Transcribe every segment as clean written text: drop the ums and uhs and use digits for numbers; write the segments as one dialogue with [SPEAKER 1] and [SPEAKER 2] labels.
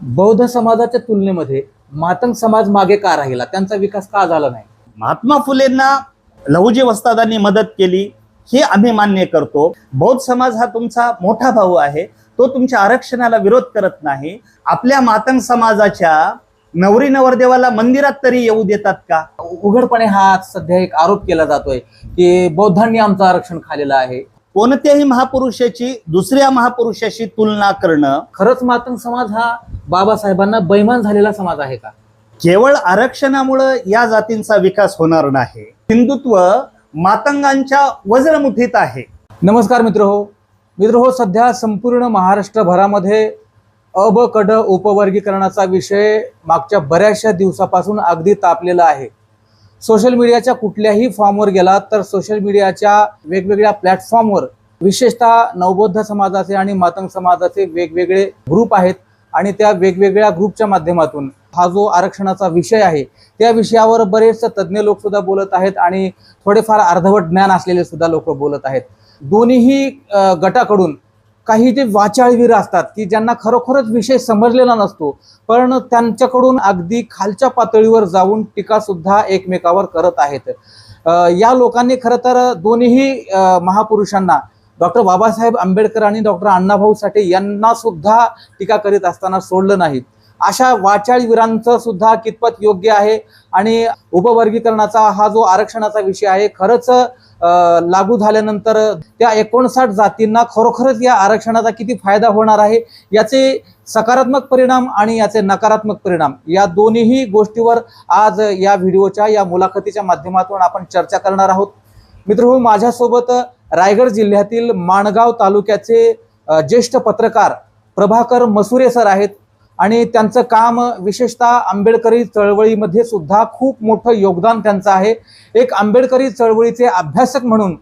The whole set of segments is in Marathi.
[SPEAKER 1] बौद्ध समाजाच्या तुलनेमध्ये मातंग समाज मागे का राहिला? त्यांचा विकास का झाला नाही?
[SPEAKER 2] महात्मा फुलेंना लहुजी वस्तादांनी मदत केली हे आम्ही मान्य करतो. बौद्ध समाज हा तुमचा मोठा भाऊ आहे, तो तुमच्या आरक्षणाला विरोध करत नाही. आपल्या मातंग समाजाच्या नवरी नवरदेवाला मंदिरात तरी येऊ देतात का?
[SPEAKER 1] उघडपणे हा सध्या एक आरोप केला जातोय की बौद्धांनी आमचं आरक्षण खाल्लेलं आहे.
[SPEAKER 2] कोणत्याही महापुरुषाची दुसऱ्या महापुरुषाशी तुलना करणं
[SPEAKER 1] खरंच मातंग समाज हा बाबासाहेबांना बैमान झालेला समाज आहे का?
[SPEAKER 2] केवळ आरक्षणामुळे या जातींचा विकास होणार नाही. हिंदुत्व मातंगांच्या वज्रमुठीत आहे.
[SPEAKER 1] नमस्कार मित्र हो, सध्या संपूर्ण महाराष्ट्रभरामध्ये अ ब क ड उपवर्गीकरणाचा विषय मागच्या बऱ्याचशा दिवसापासून अगदी तापलेला आहे. सोशल मीडियाच्या कुठल्याही फॉर्मवर गेला तर सोशल मीडियाच्या वेगवेगळ्या प्लॅटफॉर्मवर विशेषतः नवबौद्ध समाजाचे आणि मातंग समाजाचे वेगवेगळे ग्रुप आहेत आणि त्या वेगवेगळ्या ग्रुपच्या माध्यमातून हा जो आरक्षणाचा विषय आहे त्या विषयावर बरेच तज्ज्ञ लोक सुद्धा बोलत आहेत आणि थोडेफार अर्धवट ज्ञान असलेले सुद्धा लोक बोलत आहेत. दोन्ही गटाकडून काही जे वाचाळवीर असतात की ज्यांना खरोखरच विषय समजलेला नसतो, पण त्यांच्याकडून अगदी खालच्या पातळीवर जाऊन टीका सुद्धा एकमेकावर करत आहेत. या लोकांनी खरं तर दोन्ही महापुरुषांना डॉक्टर बाबासाहेब आंबेडकर आणि डॉक्टर अण्णाभाऊ साठे यांना सुद्धा टीका करीत असताना सोडलं नाही. अशा वाचाळवीरांचं सुद्धा कितपत योग्य आहे आणि उपवर्गीकरणाचा हा जो आरक्षणाचा विषय आहे खरंच लागू झाल्यानंतर त्या 59 जातींना खरोखरच या आरक्षणाचा किती फायदा होणार आहे, याचे सकारात्मक परिणाम आणि याचे नकारात्मक परिणाम या दोन्ही गोष्टीवर आज या व्हिडिओच्या या मुलाखतीच्या माध्यमातून आपण चर्चा करणार आहोत. मित्रहो, माझ्यासोबत रायगड जिल्ह्यातील माणगाव तालुक्याचे ज्येष्ठ पत्रकार प्रभाकर मसुरे सर आहेत आणि त्यांचं काम विशेषतः आंबेडकरी चळवळीमध्ये सुद्धा खूप मोठं योगदान त्यांचं आहे. एक आंबेडकरी चळवळीचे अभ्यासक म्हणून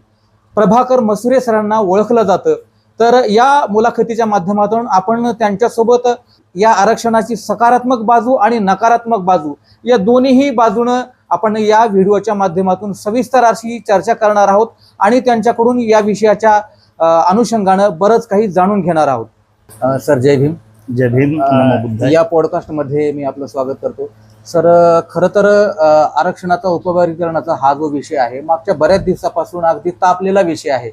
[SPEAKER 1] प्रभाकर मसुरे सरांना ओळखलं जातं. तर या मुलाखतीच्या माध्यमातून आपण त्यांच्यासोबत या आरक्षणाची सकारात्मक बाजू आणि नकारात्मक बाजू या दोन्ही बाजूनं आपण या व्हिडिओच्या माध्यमातून सविस्तर अशी चर्चा करणार आहोत आणि त्यांच्याकडून या विषयाच्या अनुषंगानं बरंच काही जाणून घेणार आहोत. सर, जय भीम.
[SPEAKER 2] जय भीम. नमो बुद्धाय.
[SPEAKER 1] या पॉडकास्टमध्ये मी आपलं स्वागत करतो. सर, खरं तर आरक्षणाचा उपवर्गीकरणाचा हा जो विषय आहे मागच्या बऱ्याच दिवसापासून अगदी तापलेला विषय आहे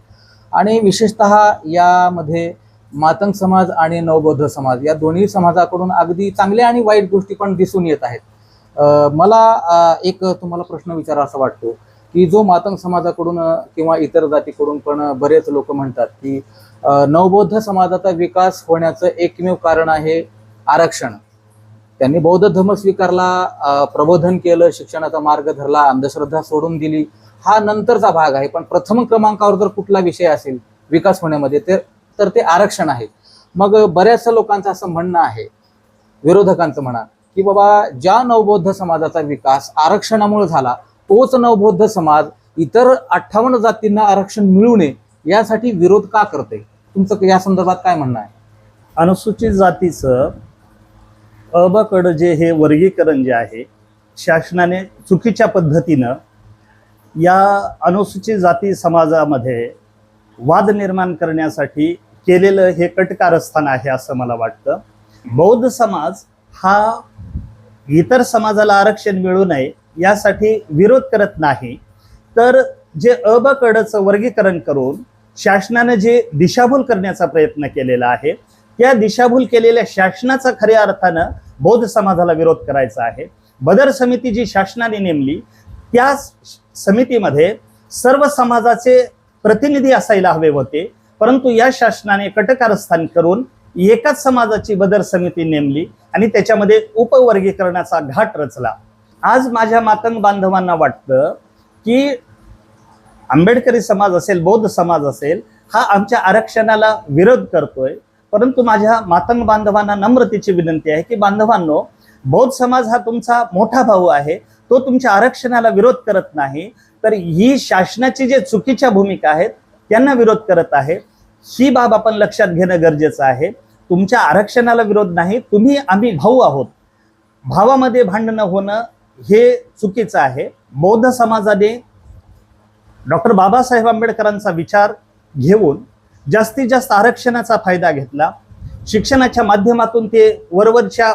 [SPEAKER 1] आणि विशेषतः यामध्ये मातंग समाज आणि नवबौद्ध समाज या दोन्ही समाजाकडून अगदी चांगल्या आणि वाईट गोष्टी पण दिसून येत आहेत. मला एक तुम्हाला प्रश्न विचारावा वाटतो की जो मातंग समाजाकडून किंवा इतर जातीकडून पण बरेच लोक म्हणतात की नवबौद्ध समाजाचा विकास होण्याचं एकमेव कारण आहे आरक्षण. त्यांनी बौद्ध धर्म स्वीकारला, प्रबोधन केलं, शिक्षणाचा मार्ग धरला, अंधश्रद्धा सोडून दिली, हा नंतरचा भाग आहे. पण प्रथम क्रमांकावर जर कुठला विषय असेल विकास होण्यामध्ये तर ते आरक्षण आहे. मग बऱ्याच लोकांचं असं म्हणणं आहे, विरोधकांचं म्हणा, की बाबा ज्या नवबौद्ध समाजाचा विकास आरक्षणामुळे झाला तोच नवबौद्ध समाज इतर 58 जातींना आरक्षण मिळू नये यासाठी विरोध का करते? तुमचं या संदर्भात काय म्हणणं आहे?
[SPEAKER 2] अनुसूचित जातीचं अ ब क ड जे हे वर्गीकरण जे आहे शासनाने चुकीच्या पद्धतीनं या अनुसूचित जाती समाजामध्ये वाद निर्माण करण्यासाठी केलेलं हे कटकारस्थान आहे असं मला वाटतं. बौद्ध समाज हा इतर समाजाला आरक्षण मिळू नये यासाठी विरोध करत नाही, तर जे अ ब क डचं वर्गीकरण करून शासनाने जे दिशाभूल करण्याचा प्रयत्न केलेला आहे त्या दिशाभूल केलेल्या शासनाचा खऱ्या अर्थानं बौद्ध समाजाला विरोध करायचा आहे. बदर समिती जी शासनाने नेमली त्या समितीमध्ये सर्व समाजाचे प्रतिनिधी असायला हवे होते, परंतु या शासनाने कटकारस्थान करून एकाच समाजाची बदर समिती नेमली आणि त्याच्यामध्ये उपवर्गीकरणाचा घाट रचला. आज माझ्या मातंग बांधवांना वाटतं की आंबेडकरी समाज असेल, बौद्ध समाज असेल, हा आमच्या आरक्षणाला विरोध करतोय. परंतु माझ्या मातंग बांधवांना नम्रतेची विनंती आहे की बांधवांनो, बौद्ध समाज हा तुमचा मोठा भाऊ आहे, तो तुमच्या आरक्षणाला विरोध करत नाही, तर ही शासनाची जे चुकीच्या भूमिका आहेत त्यांना विरोध करत आहे. ही बाब आपण लक्षात घेणं गरजेचं आहे. तुमच्या आरक्षणाला विरोध नाही, आम्ही भाऊ आहोत, भावामध्ये भांडणं होणं हे चुकीचं आहे. बौद्ध समाजाने डॉक्टर बाबासाहेब आंबेडकरांचा विचार घेऊन जास्तीत जास्त आरक्षणाचा फायदा घेतला. शिक्षणाच्या माध्यमातून ते वरवरच्या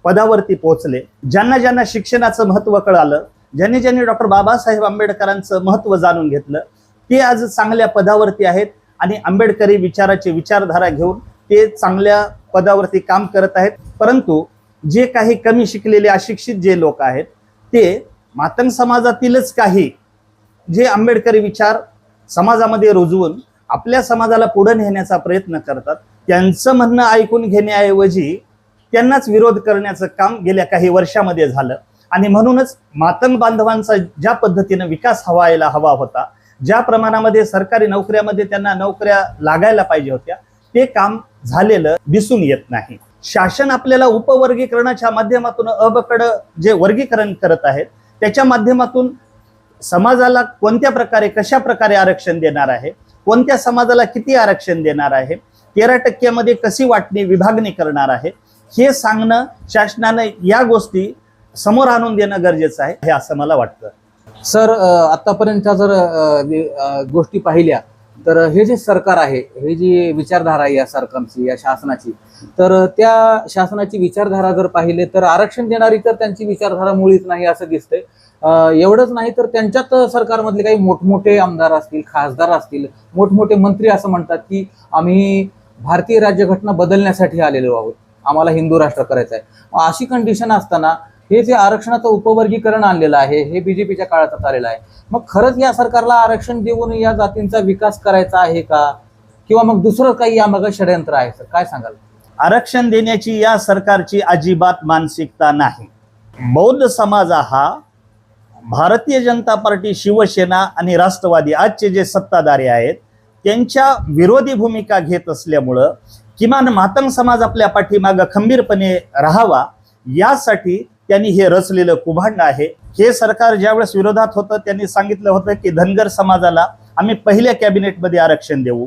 [SPEAKER 2] पदावरती पोहोचले. ज्यांना ज्यांना शिक्षणाचं महत्त्व कळालं, ज्यांनी ज्यांनी डॉक्टर बाबासाहेब आंबेडकरांचं महत्त्व जाणून घेतलं, ते आज चांगल्या पदावरती आहेत आणि आंबेडकरी विचाराची विचारधारा घेऊन ते चांगल्या पदावरती काम करत आहेत. परंतु जे काही कमी शिकलेले अशिक्षित जे लोक आहेत, ते मातंग समाजातीलच काही जे आंबेडकरी विचार समाजामध्ये रुजवून आपल्या समाजाला पुढे नेण्याचा प्रयत्न करतात, त्यांचं म्हणणं ऐकून घेण्याऐवजी त्यांनाच विरोध करण्याचं काम गेल्या काही वर्षामध्ये झालं. आणि म्हणूनच मातंग बांधवांचा ज्या पद्धतीनं विकास हवा होता, ज्या प्रमाणामध्ये सरकारी नोकऱ्यामध्ये त्यांना नोकऱ्या लागायला पाहिजे होत्या, ते काम झालेलं दिसून येत नाही. शासन आपल्याला उपवर्गीकरणाच्या माध्यमातून अबकडं जे वर्गीकरण करत आहेत, त्याच्या माध्यमातून समाजाला कोणत्या प्रकारे कशा प्रकारे आरक्षण देणार आहे, कोणत्या समाजाला किती आरक्षण देणार आहे, 13% कशी वाटणी विभागणी करणार आहे, हे सांगणं शासनानं या गोष्टी समोर आणून देणं गरजेचं आहे, हे असं मला वाटतं.
[SPEAKER 1] सर, आतापर्यंतच्या जर गोष्टी पाहिल्या तर हे जे सरकार आहे, हे जी विचारधारा आहे या सरकारची, या शासनाची, तर त्या शासनाची विचारधारा जर पाहिले तर आरक्षण देणारी तर त्यांची विचारधारा मुळीच नाही असं दिसतंय. एवढंच नाही तर त्यांच्यात सरकारमधले काही मोठमोठे आमदार असतील, खासदार असतील, मोठमोठे मंत्री असं म्हणतात की आम्ही भारतीय राज्यघटना बदलण्यासाठी आलेलो आहोत, आम्हाला हिंदू राष्ट्र करायचं आहे. अशी कंडिशन असताना हे जे आरक्षणाचं उपवर्गीकरण आणलेलं आहे, हे बीजेपीच्या काळात आलेलं आहे. मग खरंच या सरकारला आरक्षण देऊन या जातींचा विकास करायचा आहे का, किंवा मग दुसरं काही यामागे षडयंत्र आहे? सर, काय सांगाल?
[SPEAKER 2] आरक्षण देण्याची या सरकारची अजिबात मानसिकता नाही. बौद्ध समाज हा भारतीय जनता पार्टी, शिवसेना आणि राष्ट्रवादी आजचे जे सत्ताधारी आहेत त्यांच्या विरोधी भूमिका घेत असल्यामुळं किमान मातंग समाज आपल्या पाठीमागं खंबीरपणे राहावा यासाठी त्यांनी हे रचलेलं कुभांड आहे. हे सरकार ज्यावेळेस विरोधात होतं त्यांनी सांगितलं होतं की धनगर समाजाला आम्ही पहिल्या कॅबिनेटमध्ये आरक्षण देऊ,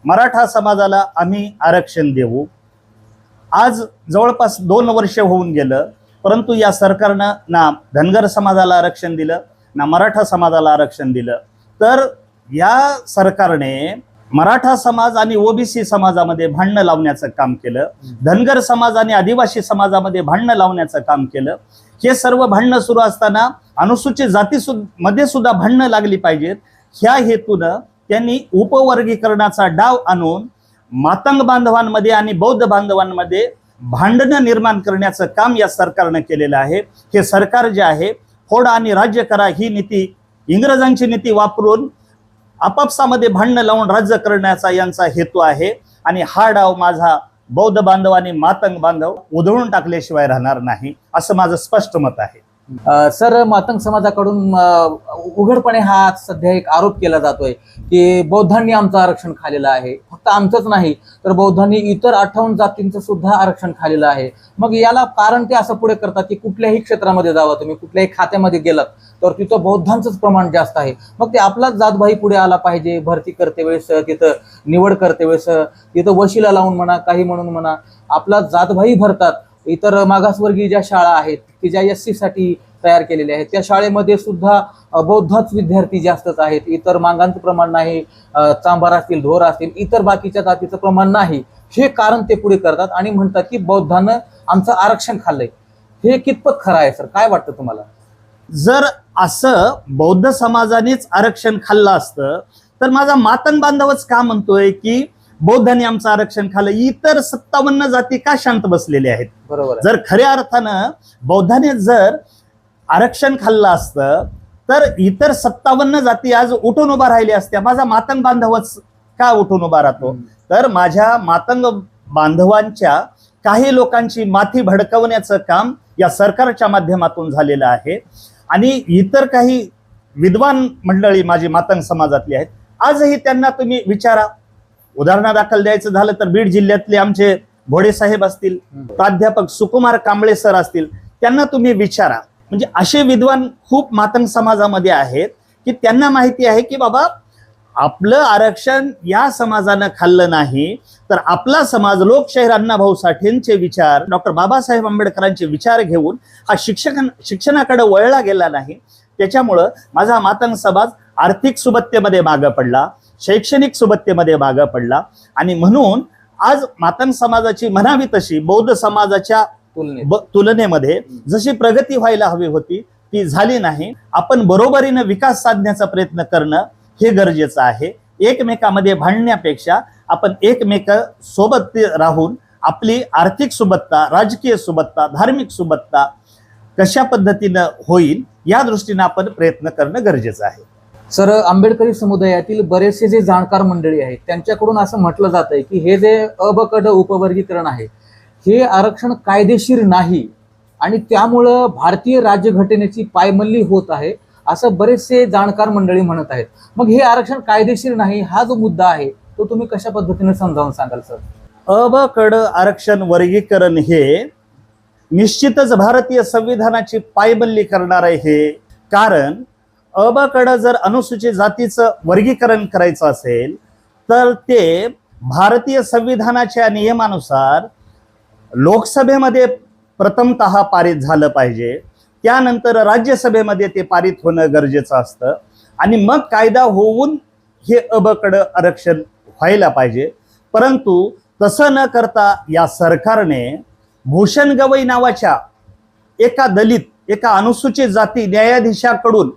[SPEAKER 2] मराठा समाजाला आम्ही आरक्षण देऊ. आज जवळपास 2 वर्ष होऊन गेलं, परंतु या सरकारनं ना धनगर समाजाला आरक्षण दिलं, ना मराठा समाजाला आरक्षण दिलं. तर या सरकारने मराठा समाज आणि ओबीसी समाजामध्ये भांडणं लावण्याचं काम केलं, धनगर समाज आणि आदिवासी समाजामध्ये भांडणं लावण्याचं काम केलं. हे सर्व भांडणं सुरू असताना अनुसूचित जाती मध्ये सुद्धा भांडणं लागली पाहिजेत, ह्या हेतूनं त्यांनी उपवर्गीकरणाचा डाव आणून मातंग बांधवांमध्ये आणि बौद्ध बांधवांमध्ये भांडणं निर्माण करण्याचं काम या सरकारनं केलेलं आहे. हे सरकार जे आहे, फोड आणि राज्य करा ही नीती, इंग्रजांची नीती वापरून आपापसामध्ये भांडणं लावून राज्य करण्याचा यांचा हेतू आहे. आणि हा डाव माझा बौद्ध बांधव आणि मातंग बांधव उधळून टाकल्याशिवाय राहणार नाही, असं माझं स्पष्ट मत आहे.
[SPEAKER 1] सर, मातंग समाजाकडून उघडपणे हा सध्या एक आरोप केला जातोय की बौद्धांनी आमचं आरक्षण खाल्लेलं आहे. फक्त आमचंच नाही तर बौद्धांनी इतर 58 जातींचं सुद्धा आरक्षण खाल्लेलं आहे. मग याला कारण ते असं पुढे करतात की कुठल्याही क्षेत्रामध्ये जावा तुम्ही, कुठल्याही खात्यामध्ये गेलात तर तिथं बौद्धांचंच प्रमाण जास्त आहे. मग ते आपलाच जातभाई पुढे आला पाहिजे, भरती करते वेळेस, तिथं निवड करते वेळेस, तिथं वशिला लावून म्हणा, काही म्हणून म्हणा, आपला जातभाई भरतात. इतर मागासवर्गीय ज्या शाळा आहेत की ज्या SC साठी तयार केलेल्या आहेत, त्या शाळेमध्ये सुद्धा बौद्धच विद्यार्थी जास्तच आहेत. इतर मागांचं प्रमाण नाही, चांभार असतील, ढोर असतील, इतर बाकीच्या जातीचं प्रमाण नाही. हे कारण ते पुढे करतात आणि म्हणतात की बौद्धांना आमचं आरक्षण खाल्लंय. हे कितपत खरं आहे सर, काय वाटतं तुम्हाला?
[SPEAKER 2] जर असं बौद्ध समाजानेच आरक्षण खाल्लं असतं तर माझा मातंग बांधवच का म्हणतोय की बौद्धांनी आमचं आरक्षण खाल्लं, इतर 57 जाती का शांत बसलेले आहेत?
[SPEAKER 1] बरोबर.
[SPEAKER 2] जर खऱ्या अर्थानं बौद्धाने जर आरक्षण खाल्लं असतं तर इतर 57 जाती आज उठून उभा राहिल्या असत्या. माझा मातंग बांधवच का उठून उभा राहतो? तर माझ्या मातंग बांधवांच्या काही लोकांची माथी भडकवण्याचं काम या सरकारच्या माध्यमातून झालेलं आहे. आणि इतर काही विद्वान मंडळी माझी मातंग समाजातली आहेत, आजही त्यांना तुम्ही विचारा. उदाहरणादाखल द्यायचं झालं तर बीड जिल्ह्यातले आमचे भोडे साहेब असतील, प्राध्यापक सुकुमार कांबळे सर असतील, त्यांना तुम्ही विचारा. म्हणजे असे विद्वान खूप मातंग समाजामध्ये आहेत की त्यांना माहिती आहे की बाबा आपलं आरक्षण या समाजानं खाल्लं नाही तर आपला समाज लोकशाहीर अण्णाभाऊ साठेंचे विचार, डॉक्टर बाबासाहेब आंबेडकरांचे विचार घेऊन हा शिक्षणाकडे वळला गेला नाही. त्याच्यामुळं माझा मातंग समाज आर्थिक सुबत्तेमध्ये मागं पडला, शैक्षणिक सुबत्तेमध्ये मागं पडला. आणि म्हणून आज मातंग समाजाची म्हणावी तशी बौद्ध समाजाच्या
[SPEAKER 1] तुलनेत
[SPEAKER 2] तुलनेमध्ये जशी प्रगती व्हायला हवी होती ती झाली नाही. आपण बरोबरीनं विकास साधण्याचा प्रयत्न करणं हे गरजेचं आहे. एकमेकामध्ये भांडण्यापेक्षा आपण एकमेक सोबत राहून आपली आर्थिक सुबत्ता, राजकीय सुबत्ता, धार्मिक सुबत्ता कशा पद्धतीनं होईल या दृष्टीने आपण प्रयत्न करणं गरजेचं आहे.
[SPEAKER 1] सर, आंबेडकरी समुदायातील बरेचसे जे जाणकार मंडळी आहेत त्यांच्याकडून असं म्हटलं जात आहे की हे जे अ ब क ड उपवर्गीकरण आहे हे आरक्षण कायदेशीर नाही आणि त्यामुळं भारतीय राज्यघटनेची पायमल्ली होत आहे असं बरेचसे जाणकार मंडळी म्हणत आहेत. मग हे आरक्षण कायदेशीर नाही हा जो मुद्दा आहे तो तुम्ही कशा पद्धतीने समजावून सांगाल सर?
[SPEAKER 2] अ ब क ड आरक्षण वर्गीकरण हे निश्चितच भारतीय संविधानाची पायमल्ली करणार आहे. कारण अ ब क ड जर अनुसूचित जातीचं वर्गीकरण करायचं असेल तर ते भारतीय संविधानाच्या नियमानुसार लोकसभेमध्ये प्रथमतः पारित झालं पाहिजे, त्यानंतर राज्यसभेमध्ये ते पारित होणं गरजेचं असतं आणि मग कायदा होऊन हे अ ब क ड आरक्षण व्हायला पाहिजे. परंतु तसं न करता या सरकारने भूषण गवई नावाच्या एका दलित, एका अनुसूचित जाती न्यायाधीशाकडून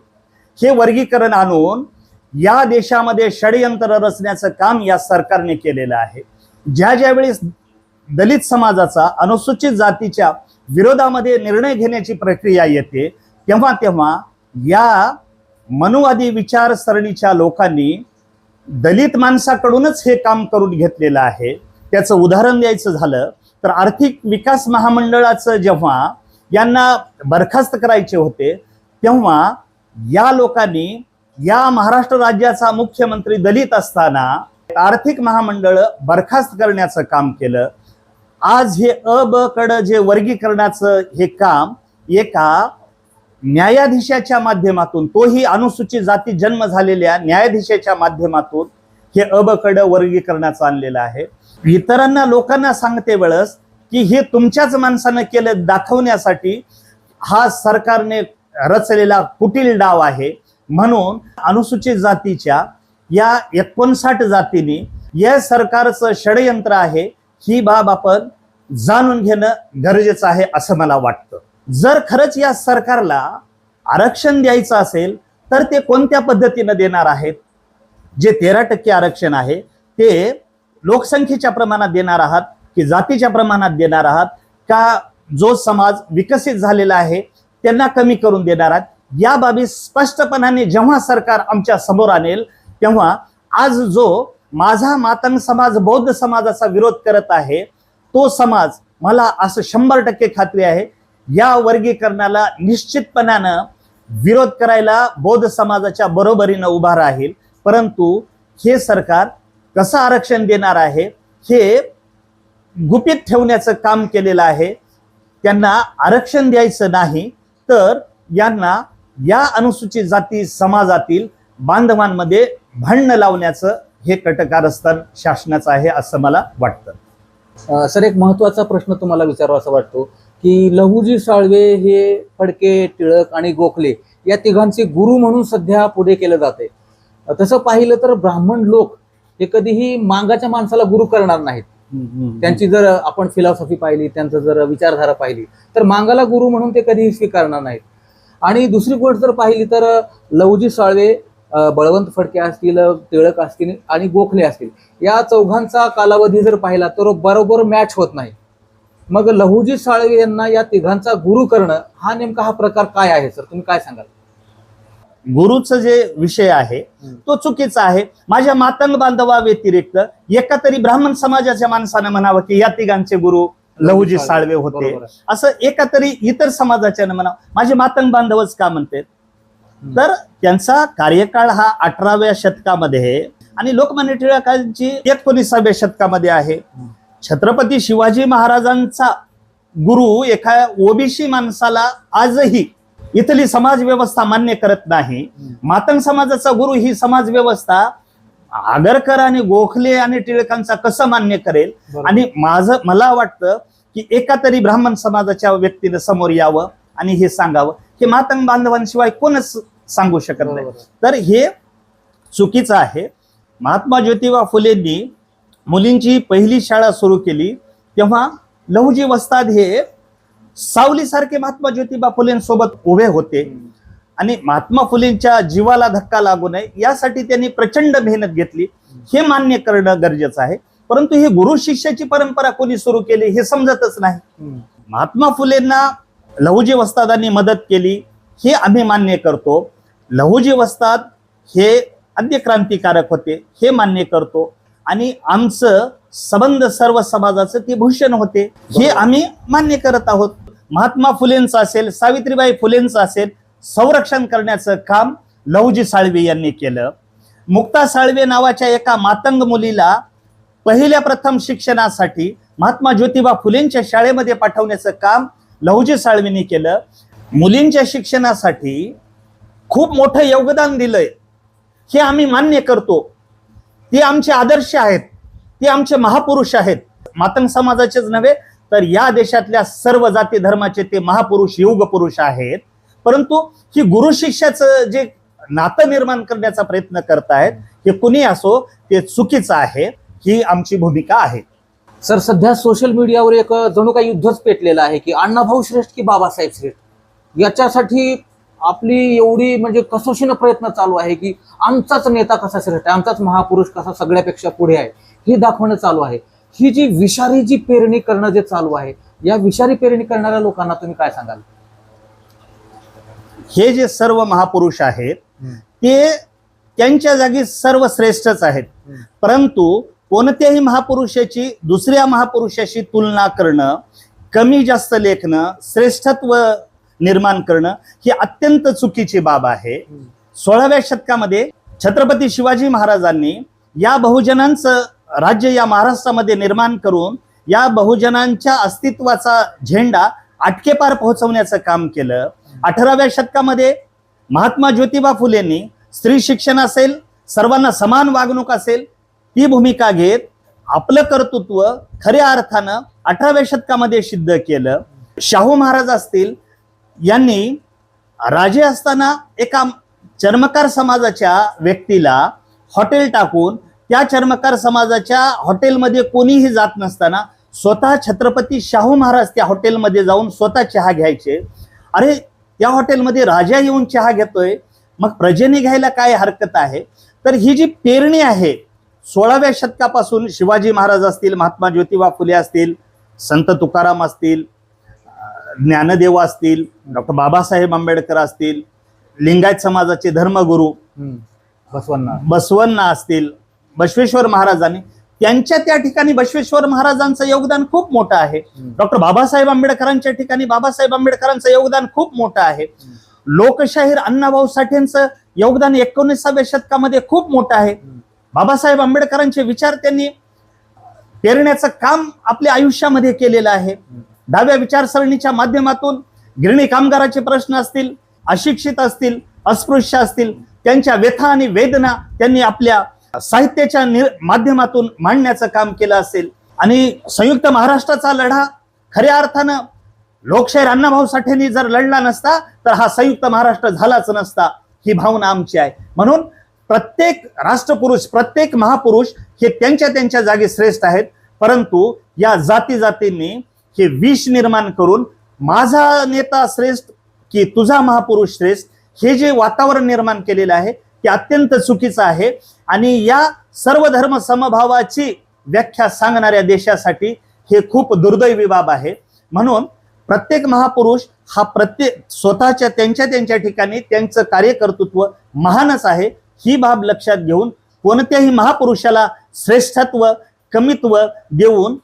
[SPEAKER 2] हे वर्गीकरण आणून या देशामध्ये षडयंत्र रचण्याचं काम या सरकारने केलेलं आहे. ज्या वेळेस दलित समाजाचा अनुसूचित जातीच्या विरोधामध्ये निर्णय घेण्याची प्रक्रिया येते तेव्हा या मनुवादी विचारसरणीच्या लोकांनी दलित माणसाकडूनच हे काम करून घेतलेलं आहे. त्याचं उदाहरण द्यायचं झालं तर आर्थिक विकास महामंडळाचं जेव्हा यांना बरखास्त करायचे होते तेव्हा या लोकांनी या महाराष्ट्र राज्याचा मुख्यमंत्री दलित असताना आर्थिक महामंडळ बरखास्त करण्याचं काम केलं. आज हे अ ब क ड जे वर्गीकरणाचं हे काम एका न्यायाधीशाच्या माध्यमातून, तोही अनुसूचित जाती जन्म झालेल्या न्यायाधीशाच्या माध्यमातून हे अ ब क ड वर्गीकरणाचं आणलेलं आहे. इतरांना लोकांना सांगते वेळेस की हे तुमच्याच माणसानं केलं दाखवण्यासाठी हा सरकारने रचलेला कुटील डाव आहे. म्हणून अनुसूचित जातीच्या या 59 जातींनी या सरकारचं षडयंत्र आहे ही बाब आपण जाणून घेणं गरजेचं आहे असं मला वाटतं. जर खरंच या सरकारला आरक्षण द्यायचं असेल तर ते कोणत्या पद्धतीनं देणार आहेत? जे 13% आरक्षण आहे ते लोकसंख्येच्या प्रमाणात देणार आहात की जातीच्या प्रमाणात देणार आहात का जो समाज विकसित झालेला आहे त्यांना कमी करून देणार आहात? या बाबी स्पष्टपणाने जेव्हा सरकार आमच्या समोर आणेल तेव्हा आज जो माझा मातंग समाज बौद्ध समाजाचा विरोध करत आहे तो समाज, मला असं 100% खात्री आहे, या वर्गीकरणाला निश्चितपणानं विरोध करायला बौद्ध समाजाच्या बरोबरीनं उभा राहील. परंतु हे सरकार कसं आरक्षण देणार आहे हे गुपित ठेवण्याचं काम केलेलं आहे. त्यांना आरक्षण द्यायचं नाही तर यांना या अनुसूचित जाती समाजातील बांधवांमध्ये भांडण लावण्याचं हे कटकारस्थान शासनाचं आहे असं मला वाटतं.
[SPEAKER 1] सर, एक महत्वाचा प्रश्न तुम्हाला विचारावा वाटतो की लहुजी साळवे हे फडके, टिळक आणि गोखले या तिघांचे गुरु म्हणून सध्या पुढे केलं जाते. तसं पाहिलं तर ब्राह्मण लोक हे कधीही मांगाच्या माणसाला गुरु करणार नाहीत. त्यांची जर आपण फिलॉसॉफी पाहिली, त्यांचं जर विचारधारा पाहिली तर मांगाला गुरु म्हणून ते कधीही स्वीकारणार नाहीत. आणि दुसरी गोष्ट जर पाहिली तर लहुजी साळवे, बळवंत फडके असतील, टिळक असतील आणि गोखले असतील या चौघांचा कालावधी जर पाहिला तर बरोबर मॅच होत नाही. मग लहुजी साळवे यांना या तिघांचा गुरु करणं हा नेमका हा प्रकार काय आहे सर? तुम्ही काय सांगाल?
[SPEAKER 2] गुरुचं जे विषय आहे तो चुकीचा आहे. माझ्या मातंग बांधवा व्यतिरिक्त एका तरी ब्राह्मण समाजाच्या माणसानं म्हणावं की या तिघांचे गुरु लहुजी साळवे होते, असं एका तरी इतर समाजाच्या म्हणावं. माझे मातंग बांधवच का म्हणते? तर त्यांचा कार्यकाळ हा 18व्या शतकामध्ये आणि लोकमान्य टिळकांची 19व्या शतकामध्ये आहे. छत्रपती शिवाजी महाराजांचा गुरु एका ओबीसी माणसाला आजही इथली समाज व्यवस्था मान्य करत नाही. मातंग समाजाचा गुरु ही समाज व्यवस्था आगरकर आणि गोखले आणि टिळकांचा कसं मान्य करेल? आणि मला वाटतं की एका तरी ब्राह्मण समाजाच्या व्यक्तीने समोर यावं आणि हे सांगावं. हे मातंग बांधवांशिवाय कोणच सांगू शकत नाही. तर हे चुकीचं आहे. महात्मा ज्योतिबा फुलेंनी मुलींची पहिली शाळा सुरू केली तेव्हा लहुजी वस्ताद हे सावलीसारखे महात्मा ज्योतिबा फुलेंसोबत उभे होते आणि महात्मा फुलेंच्या जीवाला धक्का लागू नये यासाठी त्यांनी प्रचंड मेहनत घेतली, हे मान्य करणं गरजेचं आहे. परंतु ही गुरु शिष्याची परंपरा कोणी सुरू केली हे समजतच नाही. महात्मा फुलेंना लहुजी वस्तादांनी मदत केली हे आम्ही मान्य करतो. लहुजी वस्ताद हे आद्य क्रांतिकारक होते हे मान्य करतो आणि आमचं संबंध सर्व समाजाचं ते भूषण होते हे आम्ही मान्य करत आहोत. महात्मा फुलेंचं असेल, सावित्रीबाई फुलेंचं असेल, संरक्षण करण्याचं काम लहुजी साळवे यांनी केलं. मुक्ता साळवे नावाच्या एका मातंग मुलीला पहिल्या प्रथम शिक्षणासाठी महात्मा ज्योतिबा फुलेंच्या शाळेमध्ये पाठवण्याचं काम लहुजी साळवेंनी केलं. मुलींच्या शिक्षणासाठी खूप मोठं योगदान दिलंय हे आम्ही मान्य करतो. ते आमचे आदर्श आहेत, ते आमचे महापुरुष आहेत. मातंग समाजाचेच नव्हे तर या देशातल्या सर्व जाती धर्माचे ते महापुरुष युग पुरुष आहेत. परंतु ही गुरु शिष्याचं जे नातं निर्माण करण्याचा प्रयत्न करतायत हे कुणी असो ते चुकीचं आहे, ही आमची भूमिका आहे.
[SPEAKER 1] सर, सध्या सोशल मीडियावर एक जणू काही युद्धच पेटलेलं आहे की अण्णाभाऊ श्रेष्ठ की बाबासाहेब श्रेष्ठ. याच्यासाठी आपली एवढी म्हणजे कसोशीनं प्रयत्न चालू आहे की आमचाच नेता कसा श्रेष्ठ आहे, आमचाच महापुरुष कसा सगळ्यापेक्षा पुढे आहे हे दाखवणं चालू आहे. ही जी विषारी जी पेरणी करणं जे चालू आहे, या विषारी पेरणी करणाऱ्या लोकांना तुम्ही काय सांगाल?
[SPEAKER 2] हे जे सर्व महापुरुष आहेत ते त्यांच्या जागी सर्व श्रेष्ठच आहेत. परंतु कोणत्याही महापुरुषाची दुसऱ्या महापुरुषाशी तुलना करणं, कमी जास्त लेखणं, श्रेष्ठत्व निर्माण करणं ही अत्यंत चुकीची बाब आहे. 16व्या शतकामध्ये छत्रपती शिवाजी महाराजांनी या बहुजनांचं राज्य या महाराष्ट्रामध्ये निर्माण करून या बहुजनांच्या अस्तित्वाचा झेंडा आटकेपार पोहोचवण्याचं काम केलं. 18व्या शतकामध्ये महात्मा ज्योतिबा फुलेंनी स्त्री शिक्षण असेल, सर्वांना समान वागणूक असेल, ती भूमिका घेत आपलं कर्तृत्व खऱ्या अर्थानं 18व्या शतकामध्ये सिद्ध केलं. शाहू महाराज असतील, यांनी राजे असताना एका चर्मकार समाजाच्या व्यक्तीला हॉटेल टाकून त्या चर्मकार समाजाच्या हॉटेलमध्ये कोणीही जात नसताना स्वतः छत्रपती शाहू महाराज त्या हॉटेलमध्ये जाऊन स्वतः चहा घ्यायचे. अरे, त्या हॉटेलमध्ये राजा येऊन चहा घेतोय, मग प्रजेने घ्यायला काय हरकत आहे? तर ही जी पेरणी आहे 16व्या शतकापासून शिवाजी महाराज असतील, महात्मा ज्योतिबा फुले असतील, संत तुकाराम असतील, ज्ञानदेव असतील, डॉक्टर बाबासाहेब आंबेडकर असतील, लिंगायत समाजाचे धर्मगुरू बसवण्णा असतील, बसवेश्वर महाराजांनी, त्यांच्या त्या ठिकाणी बसवेश्वर महाराजांचं योगदान खूप मोठं आहे. डॉक्टर बाबासाहेब आंबेडकरांच्या ठिकाणी बाबासाहेब आंबेडकरांचं योगदान खूप मोठं आहे. लोकशाहीर अण्णाभाऊ साठेंचं योगदान 19व्या शतकामध्ये खूप मोठं आहे. बाबासाहेब आंबेडकरांचे विचार त्यांनी पेरण्याचं काम आपल्या आयुष्यामध्ये केलेलं आहे. डाव्या विचारसरणीच्या माध्यमातून गिरणी कामगाराचे प्रश्न असतील, अशिक्षित असतील, अस्पृश्य असतील, त्यांच्या व्यथा आणि वेदना त्यांनी आपल्या साहित्याच्या माध्यमातून मांडण्याचं काम केलं असेल. आणि संयुक्त महाराष्ट्राचा लढा खऱ्या अर्थानं लोकशाहीर अण्णाभाऊ साठेंनी जर लढला नसता तर हा संयुक्त महाराष्ट्र झालाच नसता, ही भावना आमची आहे. म्हणून प्रत्येक राष्ट्रपुरुष, प्रत्येक महापुरुष हे त्यांच्या त्यांच्या जागी श्रेष्ठ आहेत. परंतु या जाती जातींनी हे विष निर्माण करून माझा नेता श्रेष्ठ की तुझा महापुरुष श्रेष्ठ हे जे वातावरण निर्माण केलेलं आहे ते अत्यंत चुकीचं आहे. आणि या सर्व धर्म समभावाची व्याख्या सांगणाऱ्या देशासाठी हे खूप दुर्दैवी बाब आहे. म्हणून प्रत्येक महापुरुष हा प्रत्येक स्वतःच्या त्यांच्या ठिकाणी त्यांचं कार्यकर्तृत्व महानच आहे. ही बाब लक्षात घेऊन कोणत्याही महापुरुषाला श्रेष्ठत्व कमीत्व देऊन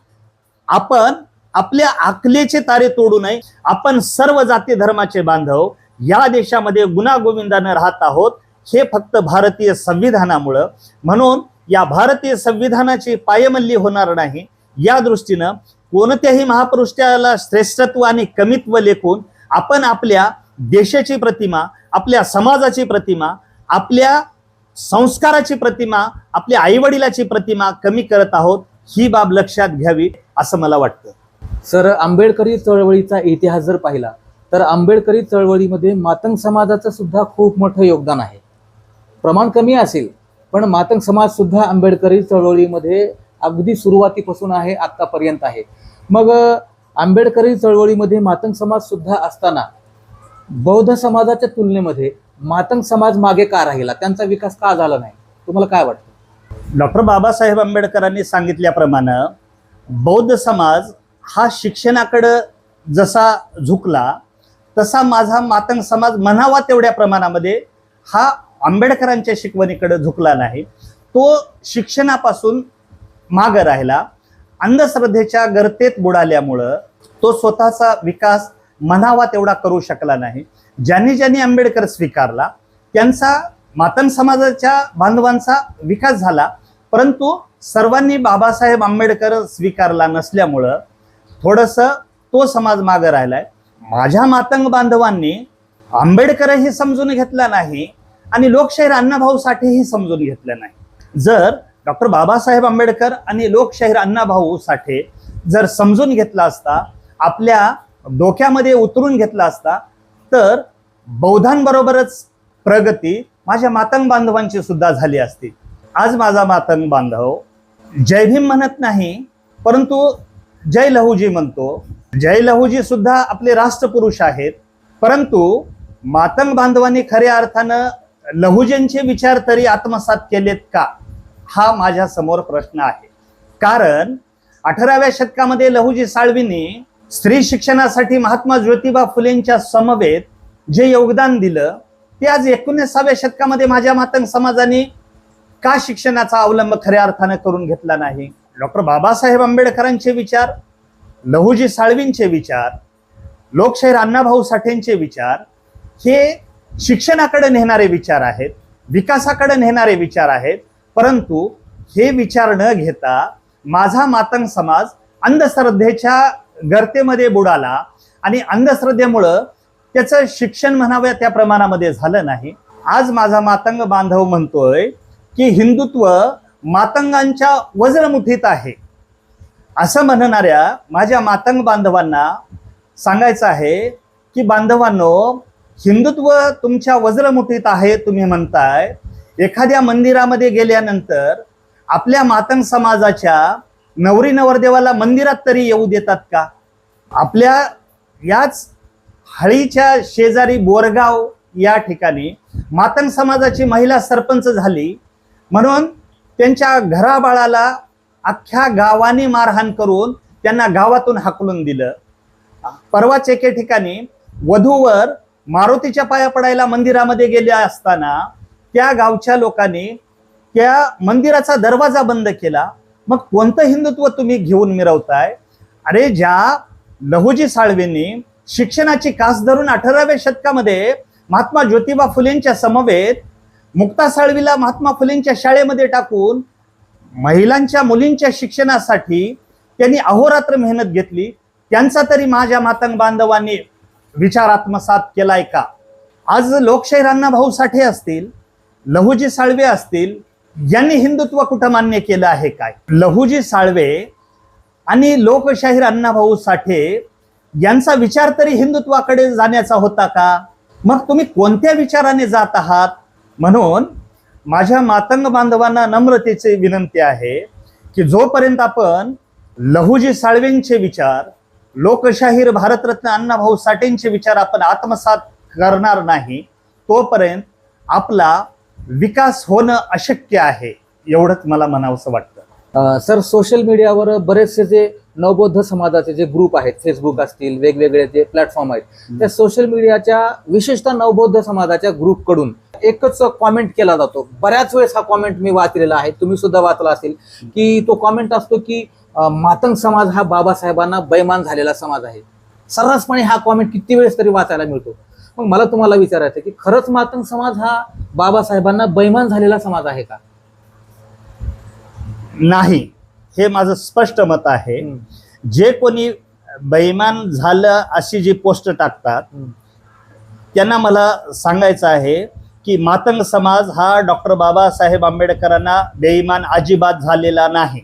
[SPEAKER 2] आपण आपल्या आकलेचे तारे तोडू नये. आपण सर्व जाती धर्माचे बांधव या देशामध्ये गुण्यागोविंदाने राहत आहोत, हे फक्त भारतीय संविधानामुळं. म्हणून या भारतीय संविधानाची पायमल्ली होणार नाही या दृष्टीनं कोणत्याही महापुरुषाला श्रेष्ठत्व आणि कमीत्व लेखून आपण आपल्या देशाची प्रतिमा, आपल्या समाजाची प्रतिमा, आपल्या संस्काराची प्रतिमा, आपल्या आईवडिलाची प्रतिमा कमी करत आहोत. ही बाब लक्षात घ्यावी असं मला वाटतं.
[SPEAKER 1] सर, आंबेडकरी चळवळीचा इतिहास जर पाहिला तर आंबेडकरी चळवळीमध्ये मातंग समाजाचं सुद्धा खूप मोठं योगदान आहे. प्रमाण कमी असेल पण मातंग समाज सुद्धा आंबेडकरी चळवळीमध्ये अगदी सुरुवातीपासून आहे, आतापर्यंत आहे. मग आंबेडकरी चळवळीमध्ये मातंग समाज सुद्धा असताना बौद्ध समाजाच्या तुलनेमध्ये मातंग समाज मागे का राहिला, त्यांचा विकास का झाला नाही, तुम्हाला काय वाटतं?
[SPEAKER 2] डॉक्टर बाबासाहेब आंबेडकरांनी सांगितल्याप्रमाणे बौद्ध समाज हा शिक्षणाकडे जसा झुकला तसा माझा मातंग समाज म्हणावा तेवढ्या प्रमाणामध्ये हा आंबेडकरांच्या शिकवणीकडे झुकला नाही. तो शिक्षणापासून मागे राहिला. अंधश्रद्धेच्या गर्तेत बुडाल्यामुळं तो स्वतःचा विकास म्हणावा तेवढा करू शकला नाही. ज्यांनी ज्यांनी आंबेडकर स्वीकारला त्यांचा मातंग समाजाच्या बांधवांचा विकास झाला, परंतु सर्वांनी बाबासाहेब आंबेडकर स्वीकारला नसल्यामुळं थोडंसं तो समाज मागे राहिलाय. माझ्या मातंग बांधवांनी आंबेडकरही समजून घेतला नाही आणि लोकशाहीर अण्णाभाऊ साठेही समजून घेतलं नाही. जर डॉक्टर बाबासाहेब आंबेडकर आणि लोकशाहीर अण्णाभाऊ साठे जर समजून घेतला असता, आपल्या डोक्यामध्ये उतरून घेतला असता, तर बौद्धांबरोबरच प्रगती माझ्या मातंग बांधवांची सुद्धा झाली असती. आज माझा मातंग बांधव जय भीम म्हणत नाही, परंतु जय लहूजी म्हणतो. जय लहूजी सुद्धा आपले राष्ट्रपुरुष आहेत, परंतु मातंग बांधवांनी खऱ्या अर्थानं लहुजींचे विचार तरी आत्मसात केलेत का, हा माझ्या समोर प्रश्न आहे. कारण 18व्या शतकामध्ये लहुजी साळवींनी स्त्री शिक्षणासाठी महात्मा ज्योतिबा फुलेंच्या समवेत जे योगदान दिलं ते आज 19व्या शतकामध्ये माझ्या मातंग समाजाने का शिक्षणाचा अवलंब खऱ्या अर्थानं करून घेतला नाही. डॉक्टर बाबासाहेब आंबेडकरांचे विचार, लहुजी साळवींचे विचार, लोकशाहीर अण्णाभाऊ साठेंचे विचार हे शिक्षणाकडे नेणारे विचार आहेत, विकासाकडे नेणारे विचार आहेत, परंतु हे विचार न घेता माझा मातंग समाज अंधश्रद्धेच्या गर्तेमध्ये बुडाला आणि अंधश्रद्धेमुळं त्याचं शिक्षण म्हणाव्या त्या प्रमाणामध्ये झालं नाही. आज माझा मातंग बांधव म्हणतोय की हिंदुत्व मातंगांच्या वज्रमुठीत आहे. असं म्हणणाऱ्या माझ्या मातंग बांधवांना सांगायचं आहे की बांधवांनो, हिंदुत्व तुमच्या वज्रमुठीत आहे तुम्ही म्हणताय, एखाद्या मंदिरामध्ये गेल्यानंतर आपल्या मातंग समाजाच्या नवरी नवरदेवाला मंदिरात तरी येऊ देतात का? आपल्या याच हळीच्या शेजारी बोरगाव या ठिकाणी मातंग समाजाची महिला सरपंच झाली म्हणून त्यांच्या घराबाळाला अख्ख्या गावाने मारहाण करून त्यांना गावातून हाकलून दिलं. परवाच एके ठिकाणी वधूवर मारुतीच्या पाया पडायला मंदिरामध्ये गेल्या असताना त्या गावच्या लोकांनी त्या मंदिराचा दरवाजा बंद केला. मग कोणतं हिंदुत्व तुम्ही घेऊन मिरवताय? अरे, ज्या लहुजी साळवेंनी शिक्षणाची कास धरून 18व्या शतकामध्ये महात्मा ज्योतिबा फुलेंच्या समवेत मुक्ता साळवीला महात्मा फुलेंच्या शाळेमध्ये टाकून महिलांच्या मुलींच्या शिक्षणासाठी त्यांनी अहोरात्र मेहनत घेतली, त्यांचा तरी माझ्या मातंग बांधवांनी विचार आत्मसात केलाय का? आज लोकशाहीर अण्णाभाऊ साठे असतील, लहुजी साळवे असतील, यांनी हिंदुत्व कुठं मान्य केलं आहे काय? लहुजी साळवे आणि लोकशाहीर अण्णाभाऊ साठे यांचा विचार तरी हिंदुत्वाकडे जाण्याचा होता का? मग तुम्ही कोणत्या विचाराने जात आहात? म्हणून माझ्या मातंग बांधवांना नम्रतेची विनंती आहे की जोपर्यंत आपण लहुजी साळवेंचे विचार, लोकशाहीर भारतरत्न अण्णाभाऊ साठेंचे विचार आपण आत्मसात करणार नाही, तोपर्यंत आपला विकास होणं अशक्य आहे, एवढंच मला म्हणावंसं वाटतं.
[SPEAKER 1] सर, सोशल मीडियावर बरेचसे जे नवबौद्ध समाजाचे जे ग्रुप आहेत, फेसबुक असतील, वेगवेगळे जे प्लॅटफॉर्म आहेत, त्या सोशल मीडियाच्या विशेषतः नवबौद्ध समाजाच्या ग्रुपकडून एकच कॉमेंट केला जातो. बऱ्याच वेळेस हा कॉमेंट मी वाचलेला आहे, तुम्ही सुद्धा वाचला असेल, की तो कॉमेंट असतो की मातंग समाज हा बाबासाहेबांना बैमान झालेला समाज आहे. सर्रासपणे हा कॉमेंट किती वेळेस तरी वाचायला मिळतो. मग मला तुम्हाला विचारायचं की खरंच मातंग समाज हा बाबासाहेबांना बैमान झालेला समाज आहे का?
[SPEAKER 2] नाही, हे माझं स्पष्ट मत आहे. जे कोणी बैमान झालं अशी जी पोस्ट टाकतात त्यांना मला सांगायचं आहे की मातंग समाज हा डॉक्टर बाबासाहेब आंबेडकरांना बेईमान अजिबात झालेला नाही.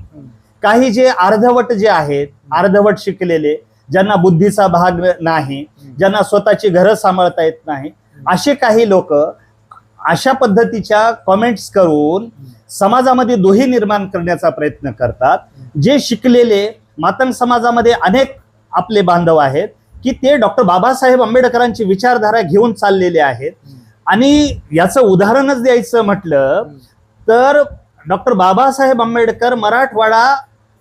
[SPEAKER 2] काही जे अर्धवट जे आहेत, अर्धवट शिकलेले, ज्यांना बुद्धीचा भाग नाही, ज्यांना स्वतःची घरं सांभाळता येत नाही, असे काही लोक अशा पद्धतीच्या कॉमेंट्स करून समाजामध्ये दोही निर्माण करण्याचा प्रयत्न करतात. जे शिकलेले मातंग समाजामध्ये अनेक आपले बांधव आहेत की ते डॉक्टर बाबासाहेब आंबेडकरांची विचारधारा घेऊन चाललेले आहेत. आणि याचं उदाहरणच द्यायचं म्हटलं तर डॉक्टर बाबासाहेब आंबेडकर मराठवाडा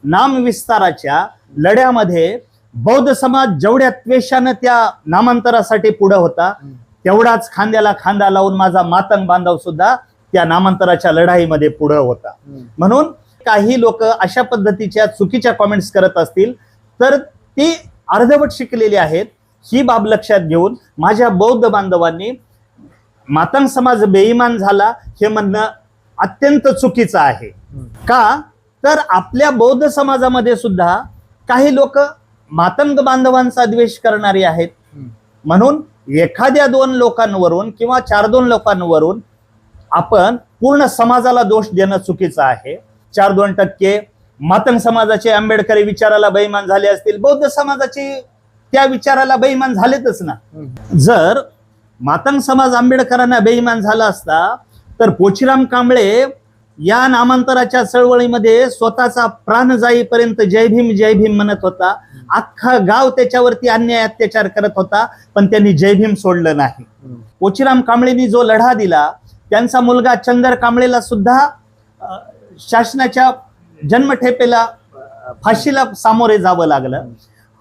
[SPEAKER 2] नामविस्ताराच्या लढ्यामध्ये बौद्ध समाज जेवढ्या त्वेषानं त्या नामांतरासाठी पुढे होता तेवढाच खांद्याला खांदा लावून माझा मातंग बांधव सुद्धा त्या नामांतराच्या लढाईमध्ये पुढे होता. म्हणून काही लोक अशा पद्धतीच्या चुकीच्या कॉमेंट्स करत असतील तर ती अर्धवट शिकलेली आहेत. ही बाब लक्षात घेऊन माझ्या बौद्ध बांधवांनी मातंग समाज बेईमान झाला हे म्हणणं अत्यंत चुकीचं आहे. का तर आपल्या बौद्ध समाजामध्ये सुद्धा काही लोक मातंग बांधवांचा द्वेष करणारे आहेत. म्हणून एखाद्या 2 लोकांवरून किंवा 4-2 लोकांवरून आपण पूर्ण समाजाला दोष देणं चुकीचं आहे. 4-2% मातंग समाजाचे आंबेडकरी विचाराला बेईमान झाले असतील, बौद्ध समाजाचे त्या विचाराला बेईमान झालेतच ना. जर मातंग समाज आंबेडकरांना बेईमान झाला असता तर पोचीराम कांबळे या नामांतराच्या चळवळीमध्ये स्वतःचा प्राण जाईपर्यंत जय भीम म्हणत होता. अख्खा गाव त्याच्यावरती अन्याय अत्याचार करत होता पण त्यांनी जय भीम सोडलं नाही. पोचीराम कांबळेंनी जो लढा दिला त्यांचा मुलगा चंदर कांबळेला सुद्धा शासनाच्या जन्मठेपेला फाशीला सामोरे जावं लागलं.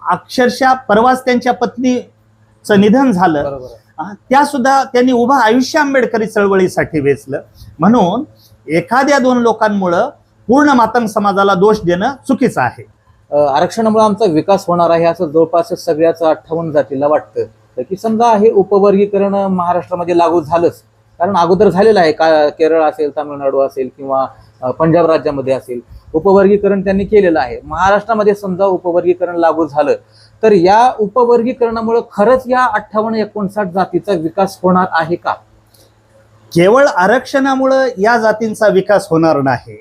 [SPEAKER 2] अक्षरशः परवाच त्यांच्या पत्नीचं निधन झालं. त्या सुद्धा त्यांनी उभं आयुष्य आंबेडकरी चळवळीसाठी वेचलं. म्हणून एखाद्या 2 लोकांमुळं पूर्ण मातंग समाजाला दोष देणं चुकीचं आहे.
[SPEAKER 1] आरक्षणामुळे आमचा विकास होणार आहे असं जवळपास सगळ्याच 58 जातीला वाटतं की समजा हे उपवर्गीकरण महाराष्ट्रामध्ये लागू झालंच, कारण अगोदर झालेलं आहे. केरळ असेल, तामिळनाडू असेल किंवा पंजाब राज्यामध्ये असेल, उपवर्गीकरण त्यांनी केलेलं आहे. महाराष्ट्रामध्ये समजा उपवर्गीकरण लागू झालं तर या उपवर्गीकरणामुळे खरंच या 58-59 जातीचा विकास होणार आहे का?
[SPEAKER 2] केवळ आरक्षणामुळे या जातींचा विकास होणार नाही,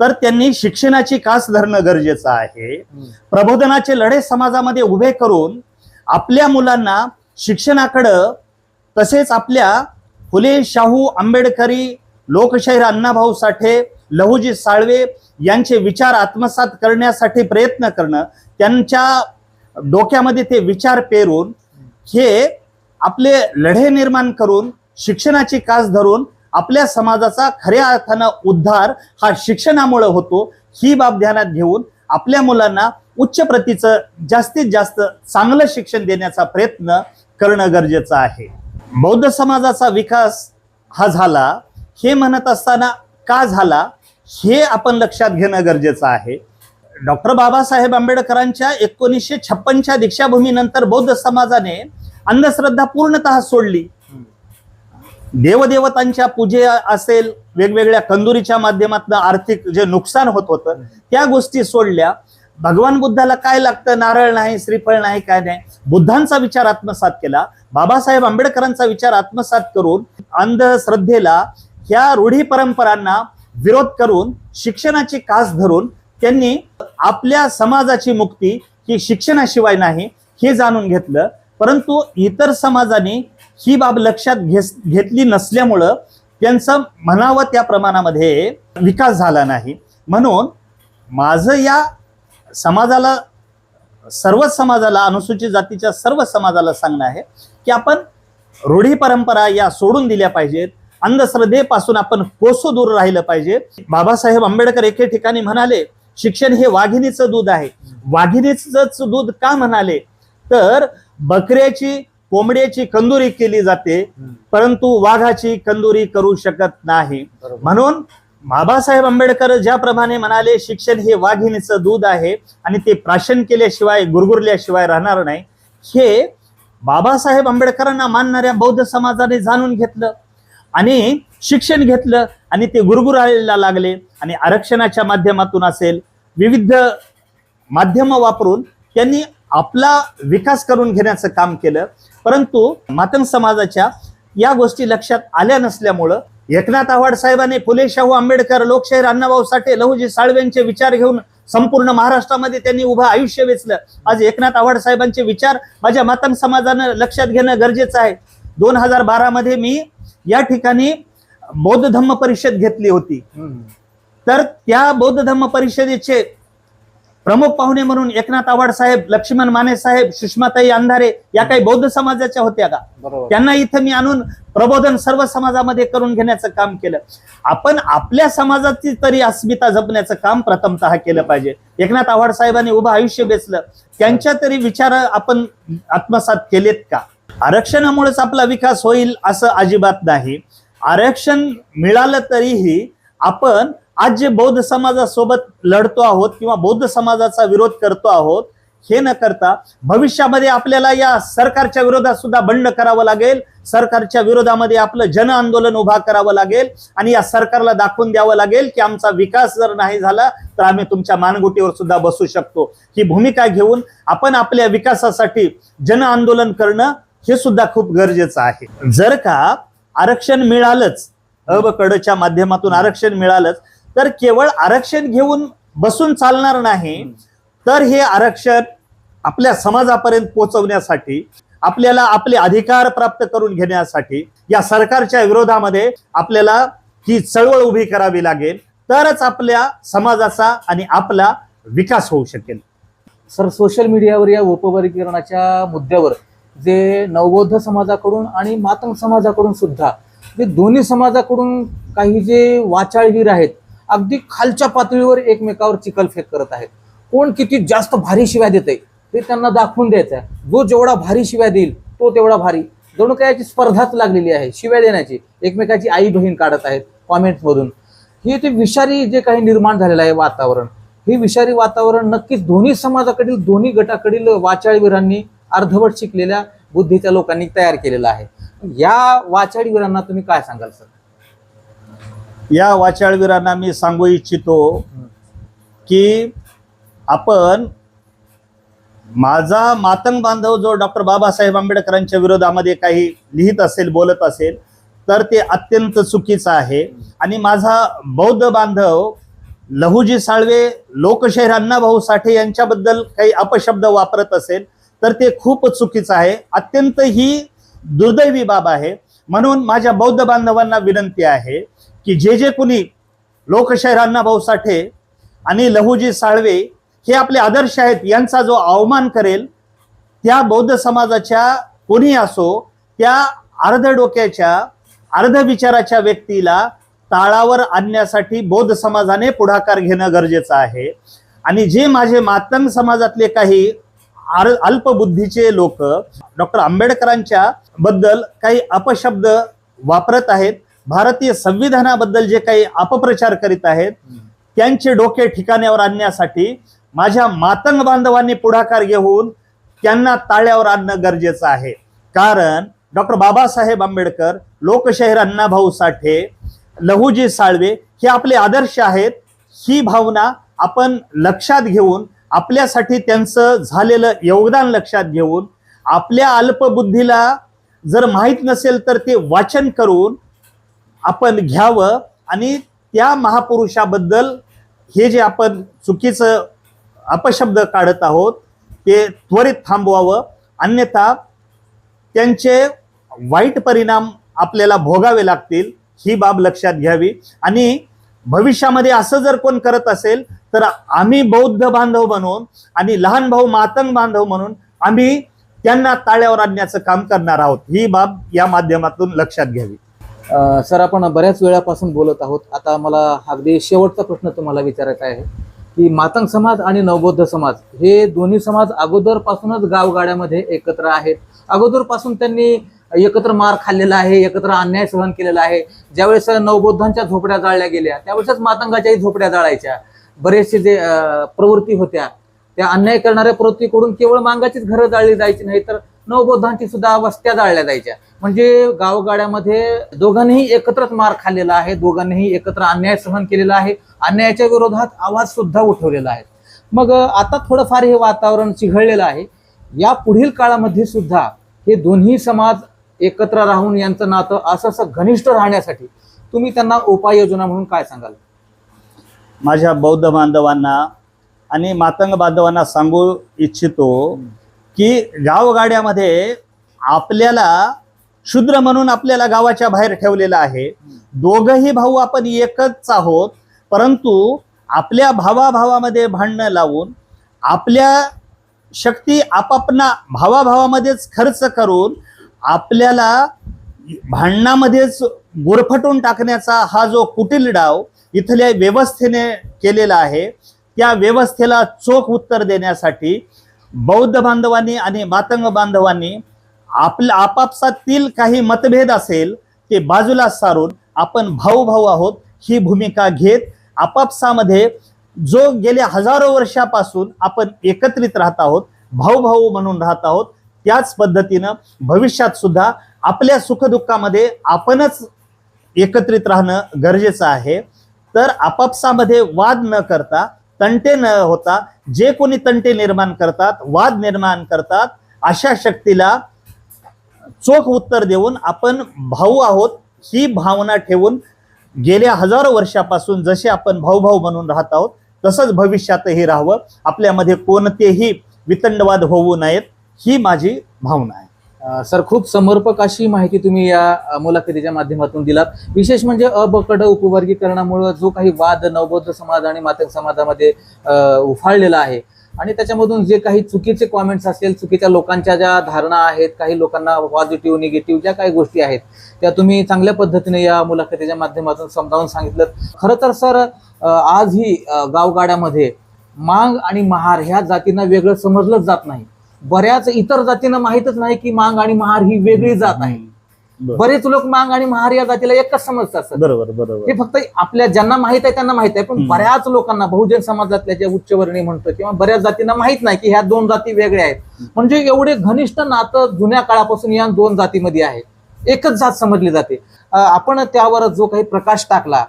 [SPEAKER 2] तर त्यांनी शिक्षणाची कास धरणं गरजेचं आहे. प्रबोधनाचे लढे समाजामध्ये उभे करून आपल्या मुलांना शिक्षणाकडं, तसेच आपल्या फुले शाहू आंबेडकरी लोकशाहीर अण्णाभाऊ साठे, लहुजी साळवे यांचे विचार आत्मसात करण्यासाठी प्रयत्न करणं, त्यांच्या डोक्यामध्ये ते विचार पेरून हे आपले लढे निर्माण करून शिक्षणाची कास धरून आपल्या समाजाचा खऱ्या अर्थानं उद्धार हा शिक्षणामुळे होतो. ही बाब ध्यानात घेऊन आपल्या मुलांना उच्च प्रतीचं जास्तीत जास्त चांगलं शिक्षण देण्याचा प्रयत्न करणं गरजेचं आहे. बौद्ध समाजाचा विकास हा झाला हे म्हणत असताना का झाला हे आपण लक्षात घेणं गरजेचं आहे. डॉक्टर बाबासाहेब आंबेडकरांच्या 1956च्या दीक्षाभूमीनंतर बौद्ध समाजाने अंधश्रद्धा पूर्णतः सोडली. देवदेवतांच्या पूजे असेल, वेगवेगळ्या कंदुरीच्या माध्यमातून आर्थिक जे नुकसान होत होतं त्या गोष्टी सोडल्या. भगवान बुद्धाला काय लागतं, नारळ नाही, श्रीफळ नाही, काय नाही, बुद्धांचा विचार आत्मसात केला. बाबासाहेब आंबेडकरांचा विचार आत्मसात करून अंधश्रद्धेला, ह्या रूढी परंपरांना विरोध करून शिक्षणाची कास धरून त्यांनी आपल्या समाजाची मुक्ती ही शिक्षणाशिवाय नाही हे जाणून घेतलं. परंतु इतर समाजाने ही बाब लक्षात घेतली नसल्यामुळं त्यांचं म्हणावं त्या प्रमाणामध्ये विकास झाला नाही. म्हणून माझं या समाजाला, सर्वच समाजाला, अनुसूचित जातीच्या सर्व समाजाला सांगणं आहे की आपण रूढी परंपरा या सोडून दिल्या पाहिजेत. अंधश्रद्धेपासून आपण कोसो दूर राहिलं पाहिजे. बाबासाहेब आंबेडकर एके ठिकाणी म्हणाले शिक्षण हे वाघिणीचं दूध आहे. वाघिणीचंच दूध का म्हणाले तर बकऱ्याची, कोंबड्याची कंदुरी केली जाते परंतु वाघाची कंदुरी करू शकत नाही. म्हणून बाबासाहेब आंबेडकर ज्याप्रमाणे म्हणाले शिक्षण हे वाघिणीचं दूध आहे आणि ते प्राशन केल्याशिवाय, गुरगुरल्याशिवाय राहणार नाही, हे बाबासाहेब आंबेडकरांना मानणाऱ्या बौद्ध समाजाने जाणून घेतलं आणि शिक्षण घेतलं आणि ते गुरगुरायला लागले. आणि आरक्षणाच्या माध्यमातून असेल, विविध माध्यम वापरून त्यांनी आपला विकास करून घेण्याचं काम केलं. परंतु मातंग समाजाच्या या गोष्टी लक्षात आल्या नसल्यामुळं एकनाथ आव्हाड साहेबांनी फुले शाहू आंबेडकर, लोकशाहीर अण्णाभाऊ साठे, लहुजी साळवेंचे विचार घेऊन संपूर्ण महाराष्ट्रामध्ये त्यांनी उभं आयुष्य वेचलं. आज एकनाथ आव्हाड साहेबांचे विचार माझ्या मातंग समाजानं लक्षात घेणं गरजेचं आहे. 2012 मध्ये मी या ठिकाणी बौद्ध धम्म परिषद घेतली होती. तर त्या बौद्ध धम्म परिषदेचे प्रमुख पाहुणे म्हणून एकनाथ आव्हाड साहेब, लक्ष्मण माने साहेब, सुषमाताई अंधारे या काही बौद्ध समाजाच्या होत्या का?
[SPEAKER 1] बरोबर.
[SPEAKER 2] त्यांना इथं मी आणून प्रबोधन सर्व समाजामध्ये करून घेण्याचं काम केलं. आपण आपल्या समाजाची तरी अस्मिता जपण्याचं काम प्रथमतः केलं पाहिजे. एकनाथ आव्हाड साहेबांनी उभं आयुष्य बेचलं, त्यांच्या तरी विचार आपण आत्मसात केलेत का? आरक्षणामुळेच आपला विकास होईल असं अजिबात नाही. आरक्षण मिळालं तरीही आपण आज जे बौद्ध समाजासोबत लढतो आहोत किंवा बौद्ध समाजाचा विरोध करतो आहोत, हे न करता भविष्यामध्ये आपल्याला या सरकारच्या विरोधात सुद्धा बंड करावं लागेल. सरकारच्या विरोधामध्ये आपलं जन आंदोलन उभा करावं लागेल आणि या सरकारला दाखवून द्यावं लागेल की आमचा विकास जर नाही झाला तर आम्ही तुमच्या मानगुटीवर सुद्धा बसू शकतो. ही भूमिका घेऊन आपण आपल्या विकासासाठी जन आंदोलन करणं हे सुद्धा खूप गरजेचं आहे. जर का आरक्षण मिळालंच, कडच्या माध्यमातून आरक्षण मिळालंच, तर केवळ आरक्षण घेऊन बसून चालणार नाही. तर हे आरक्षण आपल्या समाजापर्यंत पोहोचवण्यासाठी, आपल्याला आपले अधिकार प्राप्त करून घेण्यासाठी या सरकारच्या विरोधामध्ये आपल्याला ही चळवळ उभी करावी लागेल. तरच आपल्या समाजाचा आणि आपला विकास होऊ शकेल.
[SPEAKER 1] सर, सोशल मीडियावर या उपवर्गीकरणाच्या मुद्द्यावर जे नवबौद्ध समाजाकडून आणि मातंग समाजाकडून सुद्धा, जे दोन्ही समाजाकडून काही जे वाचाळवीर आहेत, अगदी खालच्या पातळीवर एकमेकावर चिखलफेक करत आहेत. कोण किती जास्त भारी शिव्या देतंय ते त्यांना दाखवून द्यायचं आहे. जो जेवढा भारी शिव्या देईल तो तेवढा भारी. जणू काय याची स्पर्धाच लागलेली आहे शिव्या देण्याची. एकमेकाची आई बहीण काढत आहेत कॉमेंट्समधून. हे ते विषारी जे काही निर्माण झालेलं आहे वातावरण, हे विषारी वातावरण नक्कीच दोन्ही समाजाकडील, दोन्ही गटाकडील वाचाळवीरांनी, अर्धवट शिकलेल्या बुद्धीच्या लोकांनी तयार केलेलं आहे. या वाचाळवीरांना तुम्ही काय सांगाल सर?
[SPEAKER 2] या वाचाळवीरांना मी सांगू इच्छितो की आपण, माझा मातंग बांधव जो डॉक्टर बाबासाहेब आंबेडकरांच्या विरोधामध्ये काही लिहित असेल, बोलत असेल, तर ते अत्यंत चुकीचं आहे. आणि माझा बौद्ध बांधव लहुजी साळवे, लोकशाहीर अण्णाभाऊ साठे यांच्याबद्दल काही अपशब्द वापरत असेल तर ते खूप चुकीचं आहे. अत्यंत ही दुर्दैवी बाब आहे. म्हणून माझ्या बौद्ध बांधवांना विनंती आहे की जे कोणी लोकशाहीर अण्णाभाऊ साठे आणि लहुजी साळवे हे आपले आदर्श आहेत, यांचा जो अवमान करेल, त्या बौद्ध समाजाच्या कोणी असो, त्या अर्ध डोक्याच्या, अर्ध विचाराच्या व्यक्तीला ताळावर आणण्यासाठी बौद्ध समाजाने पुढाकार घेणं गरजेचं आहे. आणि जे माझे मातंग समाजातले काही अल्पबुद्धीचे लोक डॉक्टर आंबेडकरांच्या बद्दल काही अपशब्द वापरत आहेत, भारतीय संविधानाबद्दल जे काही अपप्रचार करीत आहेत, त्यांचे डोके ठिकाण्यावर आणण्यासाठी माझ्या मातंग बांधवांनी पुढाकार घेऊन त्यांना ताळ्यावर आणणं गरजेचं आहे. कारण डॉक्टर बाबासाहेब आंबेडकर, लोकशाहीर अण्णाभाऊ साठे, लहुजी साळवे हे आपले आदर्श आहेत. ही भावना आपण लक्षात घेऊन, आपल्यासाठी त्यांचं झालेलं योगदान लक्षात घेऊन, आपल्या अल्पबुद्धीला जर माहीत नसेल तर ते वाचन करून आपण घ्यावं आणि त्या महापुरुषाबद्दल हे जे आपण चुकीचं अपशब्द काढत आहोत ते त्वरित थांबवावं. अन्यथा त्यांचे वाईट परिणाम आपल्याला भोगावे लागतील, ही बाब लक्षात घ्यावी. आणि भविष्यामध्ये असं जर कोण करत असेल तर आम्ही बौद्ध बांधव म्हणून आणि लहान भाऊ मातंग बांधव म्हणून आम्ही त्यांना ताळ्यावर आणण्याचं काम करणार आहोत. ही बाब या माध्यमातून लक्षात घ्यावी.
[SPEAKER 1] सर, आपण बऱ्याच वेळापासून बोलत आहोत. आता मला अगदी शेवटचा प्रश्न तुम्हाला विचारायचा आहे की मातंग समाज आणि नवबौद्ध समाज हे दोन्ही समाज अगोदरपासूनच गावगाड्यामध्ये एकत्र आहेत. अगोदरपासून त्यांनी एकत्र मार खाल्लेला आहे, एकत्र अन्याय सहन केलेला आहे. ज्यावेळेस नवबौद्धांच्या झोपड्या जाळल्या गेल्या त्यावेळेसच मातंगाच्याही झोपड्या जाळायच्या. बरेचसे जे प्रवृत्ती होत्या त्या अन्याय करणाऱ्या प्रवृत्तीकडून केवळ मांगाचीच घरं जाळली जायची नाही, तर नवबौद्धांची सुद्धा वस्त्या जाळल्या जायच्या. म्हणजे गावगाड्यामध्ये दोघांनीही एकत्रच मार खाल्लेला आहे, दोघांनीही एकत्र अन्याय सहन केलेला आहे, अन्यायाच्या विरोधात आवाज सुद्धा उठवलेला आहे. मग आता थोडंफार हे वातावरण चिघळलेलं आहे. या पुढील काळामध्ये सुद्धा हे दोन्ही समाज एकत्र राहून यांचं नातं असं घनिष्ठ राहण्यासाठी तुम्ही त्यांना उपाययोजना म्हणून काय सांगाल?
[SPEAKER 2] माझ्या बौद्ध बांधवांना आणि मातंग बांधवांना सांगू इच्छितो की गावगाड्यामध्ये आपल्याला शूद्र म्हणून आपल्याला गावाच्या बाहेर ठेवलेलं आहे. दोघही भाऊ आपण एकच आहोत, परंतु आपल्या भावाभावामध्ये भांडणं लावून आपल्या शक्ती आपापना भावाभावामध्येच खर्च करून आपल्याला भांडणामध्येच गुरफटून टाकण्याचा हा जो कुटील डाव इथल्या व्यवस्थेने केलेला आहे, त्या व्यवस्थेला चोख उत्तर देण्यासाठी बौद्ध बांधवांनी आणि मातंग बांधवांनी आपल्या आपापसातील काही मतभेद असेल ते बाजूला सारून आपण भाऊ भाऊ आहोत ही भूमिका घेत आपापसामध्ये जो गेल्या हजारो वर्षापासून आपण एकत्रित राहत आहोत, भाऊ भाऊ म्हणून राहत आहोत, त्याच पद्धतीनं भविष्यात सुद्धा आपल्या सुखदुःखामध्ये आपणच एकत्रित राहणं गरजेचं आहे. तर आपापसामध्ये वाद न करता, तंटे न होता, जे कोणी तंटे निर्माण करतात, वाद निर्माण करतात, अशा शक्तीला चोख उत्तर देऊन आपण भाऊ आहोत ही भावना ठेवून गेल्या हजारो वर्षापासून जसे आपण भाऊ भाऊ म्हणून राहत आहोत तसंच भविष्यातही राहावं, आपल्यामध्ये कोणतेही वितंडवाद होऊ नयेत ही माझी भावना आहे.
[SPEAKER 1] सर, खूप समर्पक अशी माहिती तुम्ही या मुलाखतीच्या माध्यमातून दिलात. विशेष म्हणजे अ ब क ड उपवर्गीकरणामुळे जो काही वाद नवबौद्ध समाज आणि मातंग समाजामध्ये उफाळलेला आहे आणि त्याच्यामधून जे काही चुकीचे कॉमेंट्स असेल, चुकीच्या लोकांच्या ज्या धारणा आहेत, काही लोकांना पॉझिटिव्ह निगेटिव्ह ज्या काही गोष्टी आहेत त्या तुम्ही चांगल्या पद्धतीने या मुलाखतीच्या माध्यमातून समजावून सांगितलं. खरं तर सर, आजही गावगाड्यामध्ये मांग आणि महार ह्या जातींना वेगळं समजलंच जात नाही. बऱ्याच इतर जातींना माहीतच नाही की मांग आणि महार ही वेगळी जात आहे. बरेच लोक मांग आणि महार या जातीला एकच समजतात.
[SPEAKER 2] बरोबर बरोबर.
[SPEAKER 1] हे फक्त आपल्या ज्यांना माहित आहे त्यांना माहित आहे, पण बऱ्याच लोकांना, बहुजन समाजातल्या ज्या उच्चवर्णीय म्हणतो किंवा बऱ्याच जातींना माहित नाही की ह्या दोन जाती वेगळ्या आहेत. म्हणजे एवढे घनिष्ठ नातं जुन्या काळापासून या दोन जातीमध्ये आहे, एकच जात समजली जाते. आपण त्यावर जो काही प्रकाश टाकला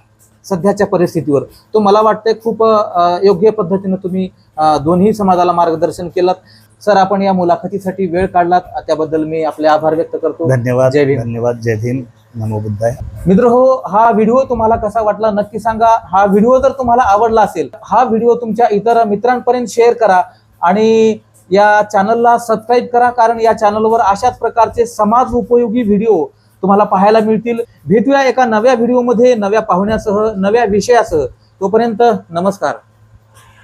[SPEAKER 1] सध्याच्या परिस्थितीवर, तो मला वाटतंय खूप योग्य पद्धतीने तुम्ही दोन्ही समाजाला मार्गदर्शन केलं. सर, आपण या मुलाखतीसाठी वेळ काढलात त्याबद्दल मी आपले आभार व्यक्त करतो.
[SPEAKER 2] धन्यवाद.
[SPEAKER 1] जय भीम.
[SPEAKER 2] धन्यवाद. जय भीम. नमो बुद्धाय.
[SPEAKER 1] मित्रहो, हा व्हिडिओ तुम्हाला कसा वाटला नक्की सांगा. हा व्हिडिओ जर तुम्हाला आवडला असेल, हा व्हिडिओ तुमच्या इतर मित्रांपर्यंत शेअर करा आणि या चॅनलला सबस्क्राईब करा, कारण या चॅनलवर अशाच प्रकारचे समाज उपयोगी व्हिडिओ तुम्हाला पाहायला मिळतील. भेटूया एका नव्या व्हिडिओमध्ये, नव्या पाहुण्यासह, नव्या विषयासह. तोपर्यंत नमस्कार.